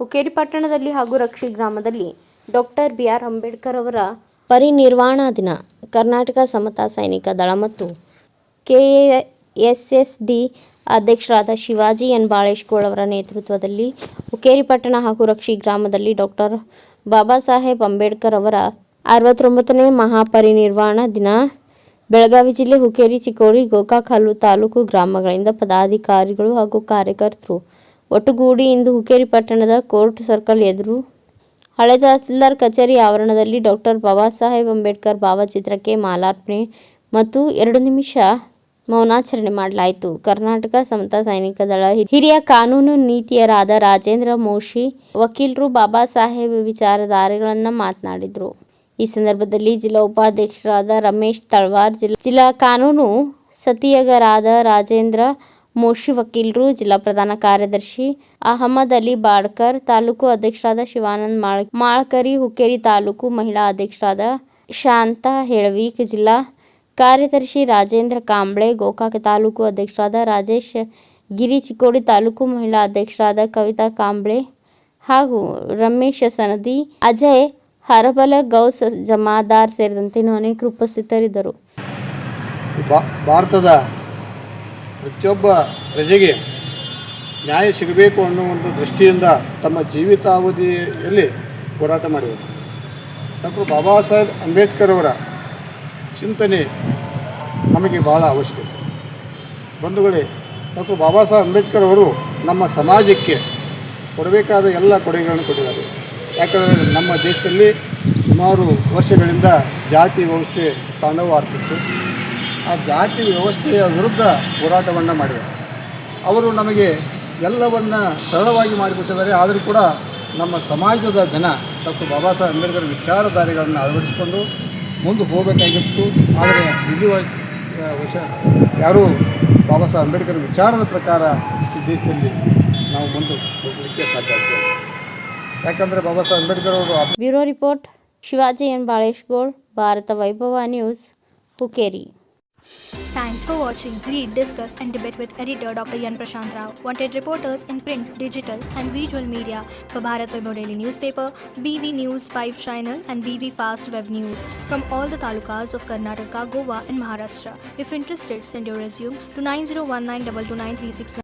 ಹುಕ್ಕೇರಿ ಪಟ್ಟಣದಲ್ಲಿ ಹಾಗೂ ರಕ್ಷಿ ಗ್ರಾಮದಲ್ಲಿ ಡಾಕ್ಟರ್ ಬಿ.ಆರ್. ಅಂಬೇಡ್ಕರ್ ಅವರ ಪರಿನಿರ್ವಾಣಾ ದಿನ. ಕರ್ನಾಟಕ ಸಮತಾ ಸೈನಿಕ ದಳ ಮತ್ತು ಕೆಎಸ್ಎಸ್ಡಿ ಅಧ್ಯಕ್ಷರಾದ ಶಿವಾಜಿ ಎನ್. ಬಾಳೇಶ್ಗೌಡ ಅವರ ನೇತೃತ್ವದಲ್ಲಿ ಹುಕ್ಕೇರಿ ಪಟ್ಟಣ ಹಾಗೂ ರಕ್ಷಿ ಗ್ರಾಮದಲ್ಲಿ ಡಾಕ್ಟರ್ ಬಾಬಾ ಸಾಹೇಬ್ ಅಂಬೇಡ್ಕರ್ ಅವರ 69ನೇ ಮಹಾಪರಿನಿರ್ವಾಣ ದಿನ. ಬೆಳಗಾವಿ ಜಿಲ್ಲೆ ಹುಕ್ಕೇರಿ, ಚಿಕ್ಕೋಡಿ, ಗೋಕಾಕ್, ಹಲವು ತಾಲೂಕು ಗ್ರಾಮಗಳಿಂದ ಪದಾಧಿಕಾರಿಗಳು ಹಾಗೂ ಕಾರ್ಯಕರ್ತರು ಒಟ್ಟುಗೂಡಿ ಇಂದು ಹುಕ್ಕೇರಿ ಪಟ್ಟಣದ ಕೋರ್ಟ್ ಸರ್ಕಲ್ ಎದುರು ಹಳೆ ತಹಸೀಲ್ದಾರ್ ಕಚೇರಿ ಆವರಣದಲ್ಲಿ ಡಾಕ್ಟರ್ ಬಾಬಾ ಸಾಹೇಬ್ ಅಂಬೇಡ್ಕರ್ ಭಾವಚಿತ್ರಕ್ಕೆ ಮಾಲಾರ್ಪಣೆ ಮತ್ತು 2 ನಿಮಿಷ ಮೌನಾಚರಣೆ ಮಾಡಲಾಯಿತು. ಕರ್ನಾಟಕ ಸಮತಾ ಸೈನಿಕ ದಳ ಹಿರಿಯ ಕಾನೂನು ನೀತಿಯರಾದ ರಾಜೇಂದ್ರ ಮೋಶಿ ವಕೀಲರು ಬಾಬಾ ಸಾಹೇಬ್ ವಿಚಾರಧಾರೆಗಳನ್ನು ಮಾತನಾಡಿದರು. ಈ ಸಂದರ್ಭದಲ್ಲಿ ಜಿಲ್ಲಾ ಉಪಾಧ್ಯಕ್ಷರಾದ ರಮೇಶ್ ತಳವಾರ್, ಜಿಲ್ಲಾ ಕಾನೂನು ಸಲಹೆಗಾರರಾದ ರಾಜೇಂದ್ರ ಮೋಶಿ ವಕೀಲರು, ಜಿಲ್ಲಾ ಪ್ರಧಾನ ಕಾರ್ಯದರ್ಶಿ ಅಹಮದ್ ಅಲಿ ಬಾಡ್ಕರ್, ತಾಲೂಕು ಅಧ್ಯಕ್ಷರಾದ ಶಿವಾನಂದ ಮಾಳಕರಿ, ಹುಕ್ಕೇರಿ ತಾಲೂಕು ಮಹಿಳಾ ಅಧ್ಯಕ್ಷರಾದ ಶಾಂತಾ ಹೆಳವೀಕ್, ಜಿಲ್ಲಾ ಕಾರ್ಯದರ್ಶಿ ರಾಜೇಂದ್ರ ಕಾಂಬ್ಳೆ, ಗೋಕಾಕ ತಾಲೂಕು ಅಧ್ಯಕ್ಷರಾದ ರಾಜೇಶ್ ಗಿರಿ, ಚಿಕ್ಕೋಡಿ ತಾಲೂಕು ಮಹಿಳಾ ಅಧ್ಯಕ್ಷರಾದ ಕವಿತಾ ಕಾಂಬ್ಳೆ ಹಾಗೂ ರಮೇಶ್ ಸನದಿ, ಅಜಯ್ ಹರಬಲ, ಗೌಸ್ ಜಮಾದಾರ್ ಸೇರಿದಂತೆ ಇನ್ನೂ ಅನೇಕರು ಉಪಸ್ಥಿತರಿದ್ದರು. ಭಾರತದ ಪ್ರತಿಯೊಬ್ಬ ಪ್ರಜೆಗೆ ನ್ಯಾಯ ಸಿಗಬೇಕು ಅನ್ನೋ ಒಂದು ದೃಷ್ಟಿಯಿಂದ ತಮ್ಮ ಜೀವಿತಾವಧಿಯಲ್ಲಿ ಹೋರಾಟ ಮಾಡಿದರು. ಡಾಕ್ಟರ್ ಬಾಬಾ ಸಾಹೇಬ್ ಅಂಬೇಡ್ಕರ್ ಅವರ ಚಿಂತನೆ ನಮಗೆ ಭಾಳ ಅವಶ್ಯಕತೆ. ಬಂಧುಗಳೇ, ಡಾಕ್ಟರ್ ಬಾಬಾ ಸಾಹೇಬ್ ಅಂಬೇಡ್ಕರ್ ಅವರು ನಮ್ಮ ಸಮಾಜಕ್ಕೆ ಕೊಡಬೇಕಾದ ಎಲ್ಲ ಕೊಡುಗೆಗಳನ್ನು ಕೊಟ್ಟಿದ್ದಾರೆ. ಯಾಕಂದರೆ ನಮ್ಮ ದೇಶದಲ್ಲಿ ಸುಮಾರು ವರ್ಷಗಳಿಂದ ಜಾತಿ ವ್ಯವಸ್ಥೆ ತಾಂಡವವಾಡ್ತಿತ್ತು. ಆ ಜಾತಿ ವ್ಯವಸ್ಥೆಯ ವಿರುದ್ಧ ಹೋರಾಟವನ್ನು ಮಾಡಿದ್ದಾರೆ. ಅವರು ನಮಗೆ ಎಲ್ಲವನ್ನು ಸರಳವಾಗಿ ಮಾಡಿಕೊಟ್ಟಿದ್ದಾರೆ. ಆದರೂ ಕೂಡ ನಮ್ಮ ಸಮಾಜದ ಜನ ಡಾಕ್ಟರ್ ಬಾಬಾ ಸಾಹೇಬ್ ಅಂಬೇಡ್ಕರ್ ವಿಚಾರಧಾರೆಗಳನ್ನು ಅಳವಡಿಸಿಕೊಂಡು ಮುಂದೆ ಹೋಗಬೇಕಾಗಿತ್ತು. ಆದರೆ ಇಲ್ಲಿ ಯಾರೂ ಬಾಬಾ ಸಾಹೇಬ್ ಅಂಬೇಡ್ಕರ್ ವಿಚಾರದ ಪ್ರಕಾರ ಈ ದೇಶದಲ್ಲಿ ನಾವು ಮುಂದೆ ಹೋಗಲಿಕ್ಕೆ ಸಾಧ್ಯ ಆಗ್ತದೆ. ಯಾಕಂದರೆ ಬಾಬಾ ಸಾಹೇಬ್ ಅಂಬೇಡ್ಕರ್ ಅವರು. Bureau report, Shivaji N. Baleshgoud, Bharat Vaibhav news, Hukkeri. Thanks for watching. Read, discuss and debate with editor Dr. Yan Prashant Rao. Wanted reporters in print, digital and visual media for Bharat Vaibhav Daily Newspaper, BV News 5 Channel and BV Fast Web News from all the talukas of Karnataka, Goa and Maharashtra. If interested, send your resume to 9019229369.